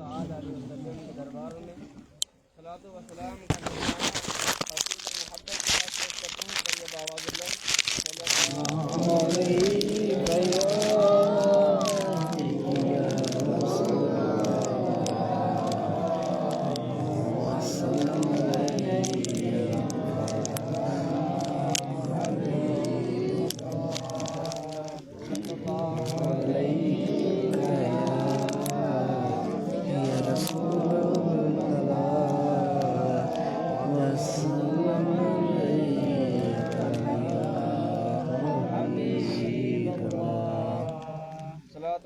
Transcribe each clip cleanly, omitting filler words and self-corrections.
تعالی علیہ وسلم کے درباروں میں صلاۃ و سلام کا نذرانہ اور محبت کے ساتھ پیش کرتے ہیں طیب آواز اللہ صلی اللہ علیہ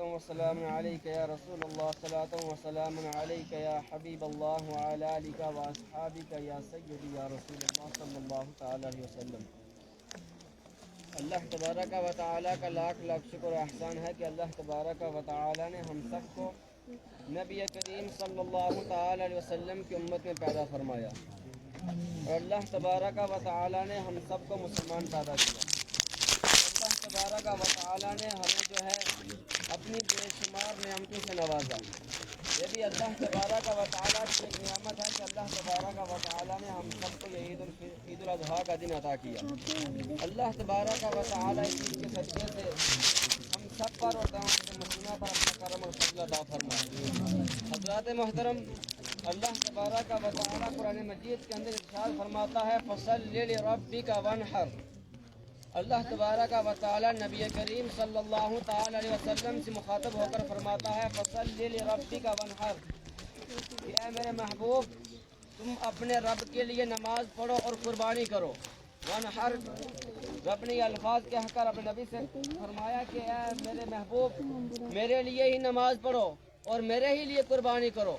والسلام علیک یا رسول اللہ صلاۃ وسلام علیک یا حبیب اللہ وعلی آلک واصحابک یا سیدی یا رسول اللہ صلی اللہ تعالی علیہ وسلم۔ اللہ تبارک و تعالی کا لاکھ لاکھ شکر و احسان ہے کہ اللہ تبارک و تعالی نے ہم سب کو نبی کریم صلی اللہ تعالی علیہ وسلم کی امت میں پیدا فرمایا اور اللہ تبارک و تعالی نے ہم سب کو مسلمان پیدا کیا۔ اللہ تبارک و تعالی نے ہمیں جو ہے اپنی بے شمار نعمتوں سے نوازا۔ یہ بھی اللہ تبارک و تعالیٰ کی ایک نعمت ہے کہ اللہ تبارک و تعالیٰ نے ہم سب کو یہ عید الاضحیٰ کا دن عطا کیا۔ اللہ تبارک و تعالیٰ اس چیز کے صدقے سے ہم سب پر اور تمام مسلمانوں پر اپنا کرم اور فضل عطا فرمائے۔ حضرات محترم، اللہ تبارک و تعالیٰ قرآن مجید کے اندر ارشاد فرماتا ہے فَصَلِّ لِرَبِّكَ وَانْحَرْ۔ اللہ تبارک و تعالی نبی کریم صلی اللہ تعالی علیہ وسلم سے مخاطب ہو کر فرماتا ہے فَصَلِّ لِرَبِّكَ وَانْحَرْ، کہ اے میرے محبوب تم اپنے رب کے لیے نماز پڑھو اور قربانی کرو۔ وَانْحَرْ، رب نے یہ الفاظ کہہ کر اپنے نبی سے فرمایا کہ اے میرے محبوب میرے لیے ہی نماز پڑھو اور میرے ہی لیے قربانی کرو۔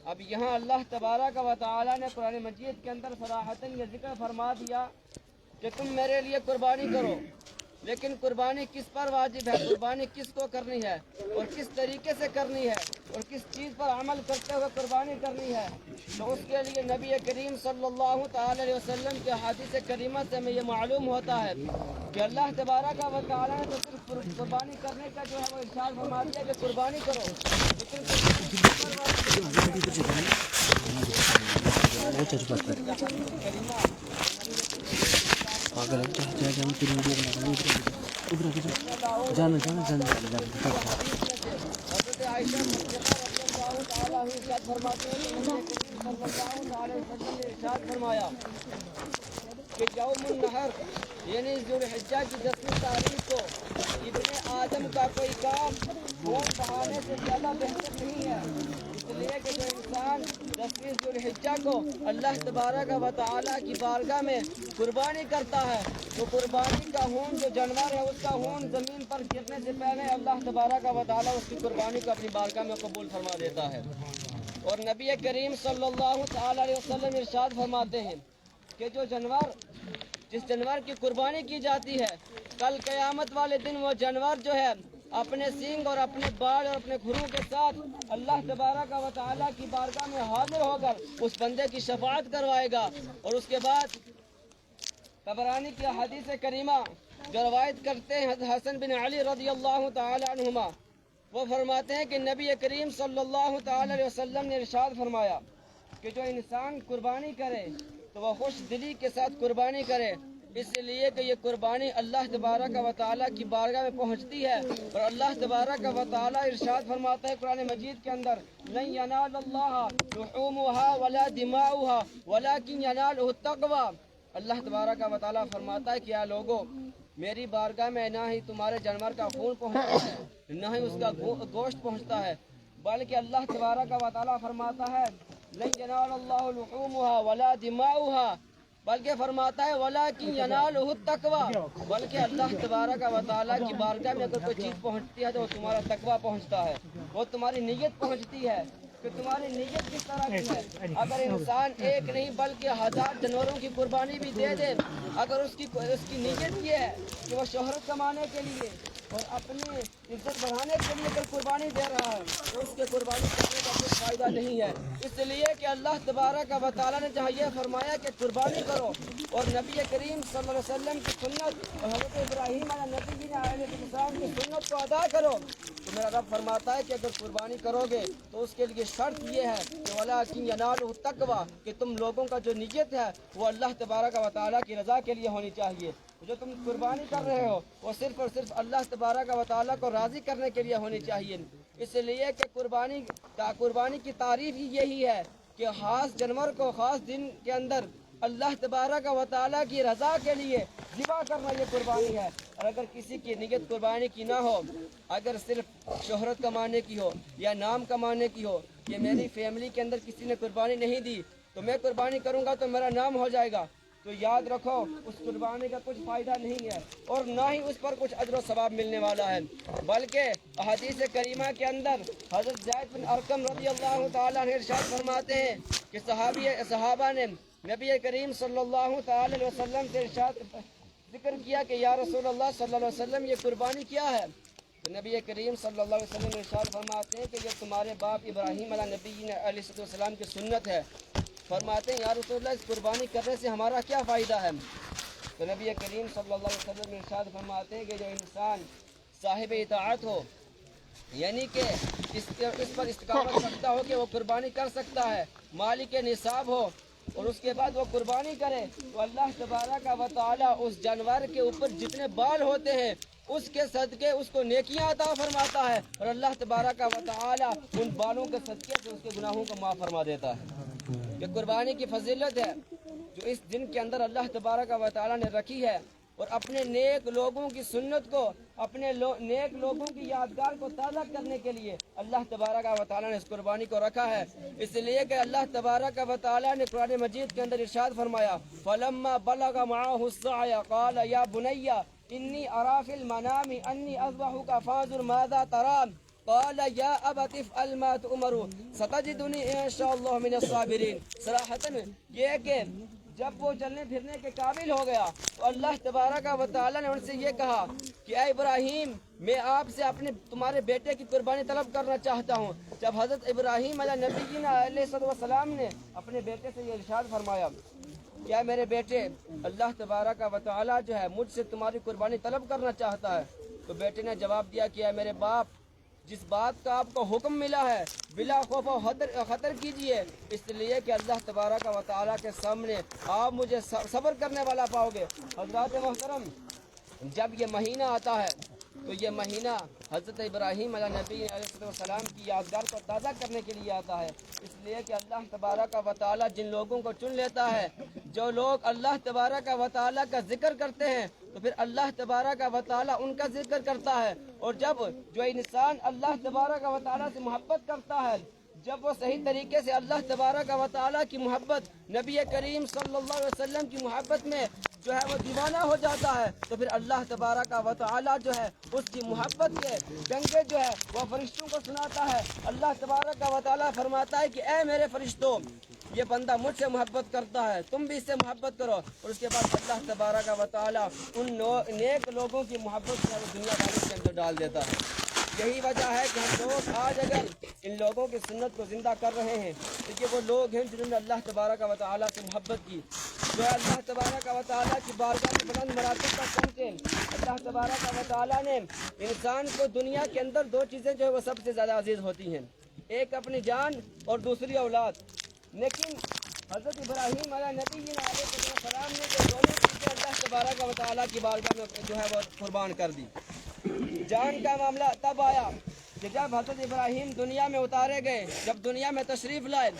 اب یہاں اللہ تبارک و تعالی نے قرآن مجید کے اندر صراحتاً یہ ذکر فرما دیا کہ تم میرے لیے قربانی کرو، لیکن قربانی کس پر واجب ہے، قربانی کس کو کرنی ہے اور کس طریقے سے کرنی ہے اور کس چیز پر عمل کرتے ہوئے قربانی کرنی ہے، تو اس کے لیے نبی کریم صلی اللہ تعالی علیہ وسلم کے حدیث کریمہ سے ہمیں یہ معلوم ہوتا ہے کہ اللہ تبارک و تعالی نے تو صرف قربانی کرنے کا جو ہے وہ ارشاد فرما دیا کہ قربانی کرو، لیکن فرمایا کہ یوم النحر یعنی ذوالحجہ کی 10ویں تاریخ کو ابن آدم کا کوئی کام خون بہانے سے زیادہ بہتر نہیں ہے، اس لیے کہ جو انسان 10ویں ذوالحجہ کو اللہ تبارک و تعالیٰ کی بارگاہ میں قربانی کرتا ہے تو قربانی کا خون جو جانور ہے اس کا خون زمین پر گرنے سے پہلے اللہ تبارک و تعالیٰ اس کی قربانی کو اپنی بارگاہ میں قبول فرما دیتا ہے۔ اور نبی کریم صلی اللہ تعالی علیہ وسلم ارشاد فرماتے ہیں کہ جو جانور جس جانور کی قربانی کی جاتی ہے کل قیامت والے دن وہ جانور جو ہے اپنے سینگ اور اپنے باڑ اور اپنے کھروں کے ساتھ اللہ تبارک و تعالیٰ کی بارگاہ میں حاضر ہو کر اس بندے کی شفاعت کروائے گا۔ اور اس کے بعد طبرانی کی حدیث کریمہ جو روایت کرتے ہیں حسن بن علی رضی اللہ تعالی عنہما، وہ فرماتے ہیں کہ نبی کریم صلی اللہ تعالی علیہ وسلم نے ارشاد فرمایا کہ جو انسان قربانی کرے تو وہ خوش دلی کے ساتھ قربانی کرے، اس لیے کہ یہ قربانی اللہ تبارک و تعالیٰ کی بارگاہ میں پہنچتی ہے اور اللہ تبارک و تعالیٰ ارشاد فرماتا ہے قرآن مجید کے اندر لن ینال اللہ لحومها ولا دماؤها ولکن ینالہ التقوی۔ اللہ تبارک و تعالیٰ فرماتا ہے کہ اے لوگو میری بارگاہ میں نہ ہی تمہارے جانور کا خون پہنچتا ہے نہ ہی اس کا گوشت پہنچتا ہے، بلکہ اللہ تبارک و تعالیٰ فرماتا ہے لن ینال اللہ لحومها ولا دماؤها، بلکہ فرماتا ہے وَلَكِنْ يَنَالُهُ التَّقْوَى، بلکہ اللہ تبارک و تعالیٰ کی بارگاہ میں اگر کوئی چیز پہنچتی ہے تو وہ تمہارا تقویٰ پہنچتا ہے، وہ تمہاری نیت پہنچتی ہے کہ تمہاری نیت کس طرح کی ہے۔ اگر انسان ایک نہیں بلکہ 1000 جانوروں کی قربانی بھی دے دے، اگر اس کی نیت یہ ہے کہ وہ شہرت کمانے کے لیے اور اپنی عزت بڑھانے کے لیے اگر قربانی دے رہا ہے تو اس کے قربانی کرنے کا کچھ فائدہ فائدہ نہیں ہے، اس لیے کہ اللہ تبارک و تعالیٰ نے جہاں یہ فرمایا کہ قربانی کرو اور نبی کریم صلی اللہ علیہ وسلم کی سنت اور حضرت ابراہیم علیہ نبی علیہ السلام کی سنت کو ادا کرو، تو میرا رب فرماتا ہے کہ اگر قربانی کرو گے تو اس کے لیے شرط یہ ہے کہ وَلَٰكِنْ يَنَالُهُ التَّقْوَىٰ، کہ تم لوگوں کا جو نیت ہے وہ اللہ تبارک و تعالیٰ کی رضا کے لیے ہونی چاہیے. جو تم قربانی کر رہے ہو وہ صرف اور صرف اللہ تبارک و تعالیٰ کو راضی کرنے کے لیے ہونی چاہیے. اس لیے کہ قربانی کی تعریف ہی یہی ہے کہ خاص جانور کو خاص دن کے اندر اللہ تبارک و تعالیٰ کی رضا کے لیے ذبح کرنا یہ قربانی ہے. اور اگر کسی کی نیت قربانی کی نہ ہو، اگر صرف شہرت کمانے کی ہو یا نام کمانے کی ہو، کہ میری فیملی کے اندر کسی نے قربانی نہیں دی تو میں قربانی کروں گا تو میرا نام ہو جائے گا، تو یاد رکھو اس قربانی کا کچھ فائدہ نہیں ہے اور نہ ہی اس پر کچھ اجر و ثواب ملنے والا ہے. بلکہ احادیث کریمہ کے اندر حضرت زید بن ارقم رضی اللہ تعالیٰ عنہ ارشاد فرماتے ہیں کہ صحابہ نے نبی کریم صلی اللہ تعالی علیہ وسلم سے ارشاد ذکر کیا کہ یا رسول اللہ صلی اللہ علیہ وسلم یہ قربانی کیا ہے؟ تو نبی کریم صلی اللہ علیہ وسلم ارشاد فرماتے ہیں کہ یہ تمہارے باپ ابراہیم علیہ نبی علیہ السلام کی سنت ہے. فرماتے ہیں یا رسول اللہ اس قربانی کرنے سے ہمارا کیا فائدہ ہے؟ تو نبی کریم صلی اللہ علیہ وسلم ارشاد فرماتے ہیں کہ جو انسان صاحب اطاعت ہو، یعنی کہ اس پر استقامت رکھتا ہو کہ وہ قربانی کر سکتا ہے، مالک نصاب ہو اور اس کے بعد وہ قربانی کرے، تو اللہ تبارک و تعالیٰ اس جانور کے اوپر جتنے بال ہوتے ہیں اس کے صدقے اس کو نیکیاں عطا فرماتا ہے اور اللہ تبارک و تعالیٰ ان بالوں کے صدقے سے اس کے گناہوں کو معاف فرما دیتا ہے. یہ قربانی کی فضیلت ہے جو اس دن کے اندر اللہ تبارک و تعالیٰ نے رکھی ہے، اور اپنے نیک لوگوں کی سنت کو، اپنے نیک لوگوں کی یادگار کو تازہ کرنے کے لیے اللہ تبارک و تعالیٰ نے اس قربانی کو رکھا ہے. اس لیے کہ اللہ تبارک و تعالیٰ نے قرآن مجید کے اندر ارشاد فرمایا فَلَمَّا بَلَغَ مَعَهُ السَّعْيَ قَالَ يَا بُنَيَّ إِنِّي أَرَىٰ فِي الْمَنَامِ أَنِّي أَذْبَحُكَ فَانظُرْ مَاذَا تَرَىٰ قال یا ابت افعل ما تؤمر ستجدنی ان شاء اللہ من الصابرین. صراحتاً یہ کہ جب وہ چلنے پھرنے کے قابل ہو گیا تو اللہ تبارک و تعالیٰ نے ان سے یہ کہا کہ اے ابراہیم میں آپ سے تمہارے بیٹے کی قربانی طلب کرنا چاہتا ہوں. جب حضرت ابراہیم علیہ نبی علیہ السلام نے اپنے بیٹے سے یہ ارشاد فرمایا کیا میرے بیٹے اللہ تبارک و تعالیٰ جو ہے مجھ سے تمہاری قربانی طلب کرنا چاہتا ہے، تو بیٹے نے جواب دیا کہ اے میرے باپ جس بات کا آپ کو حکم ملا ہے بلا خوف و خطر کیجئے، اس لیے کہ اللہ تبارک و تعالیٰ کے سامنے آپ مجھے صبر کرنے والا پاؤ گے. حضرات محترم، جب یہ مہینہ آتا ہے تو یہ مہینہ حضرت ابراہیم علیہ نبی علیہ السلام کی یادگار کو تازہ کرنے کے لیے آتا ہے. اس لیے کہ اللہ تبارک و تعالیٰ جن لوگوں کو چن لیتا ہے، جو لوگ اللہ تبارک و تعالیٰ کا ذکر کرتے ہیں تو پھر اللہ تبارک و تعالیٰ ان کا ذکر کرتا ہے. اور جب جو انسان اللہ تبارک و تعالیٰ سے محبت کرتا ہے، جب وہ صحیح طریقے سے اللہ تبارک و تعالیٰ کی محبت، نبی کریم صلی اللہ علیہ وسلم کی محبت میں جو ہے وہ دیوانہ ہو جاتا ہے، تو پھر اللہ تبارک و تعالیٰ جو ہے اس کی محبت کے ڈنگے جو ہے وہ فرشتوں کو سناتا ہے. اللہ تبارک و تعالیٰ فرماتا ہے کہ اے میرے فرشتوں یہ بندہ مجھ سے محبت کرتا ہے، تم بھی اس سے محبت کرو. اور اس کے بعد اللہ تبارک و تعالیٰ ان نیک لوگوں کی محبت جو ہے وہ دنیا داری کے اندر ڈال دیتا ہے. یہی وجہ ہے کہ ہم لوگ آج اگر ان لوگوں کی سنت کو زندہ کر رہے ہیں تو یہ وہ لوگ ہیں جنہوں نے اللہ تبارک و تعالیٰ سے محبت کی، جو ہے اللہ تبارک و تعالیٰ کی بارگاہ میں بلند مراتب پر پہنچے. اللہ تبارک و تعالیٰ نے انسان کو دنیا کے اندر دو چیزیں جو ہے وہ سب سے زیادہ عزیز ہوتی ہیں، ایک اپنی جان اور دوسری اولاد. لیکن حضرت ابراہیم علیہ نبی علیہ السلام نے جو دونوں چیزیں اللہ تبارک و تعالیٰ کی بارگاہ میں جو ہے وہ قربان کر دی. جان کا معاملہ تب آیا کہ جب حضرت ابراہیم دنیا میں اتارے گئے، جب دنیا میں تشریف لائے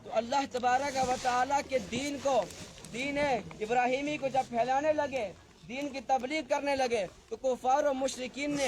تو اللہ تبارک و تعالیٰ کے دین کو، دین ابراہیمی کو جب پھیلانے لگے، دین کی تبلیغ کرنے لگے، تو کفار و مشرکین نے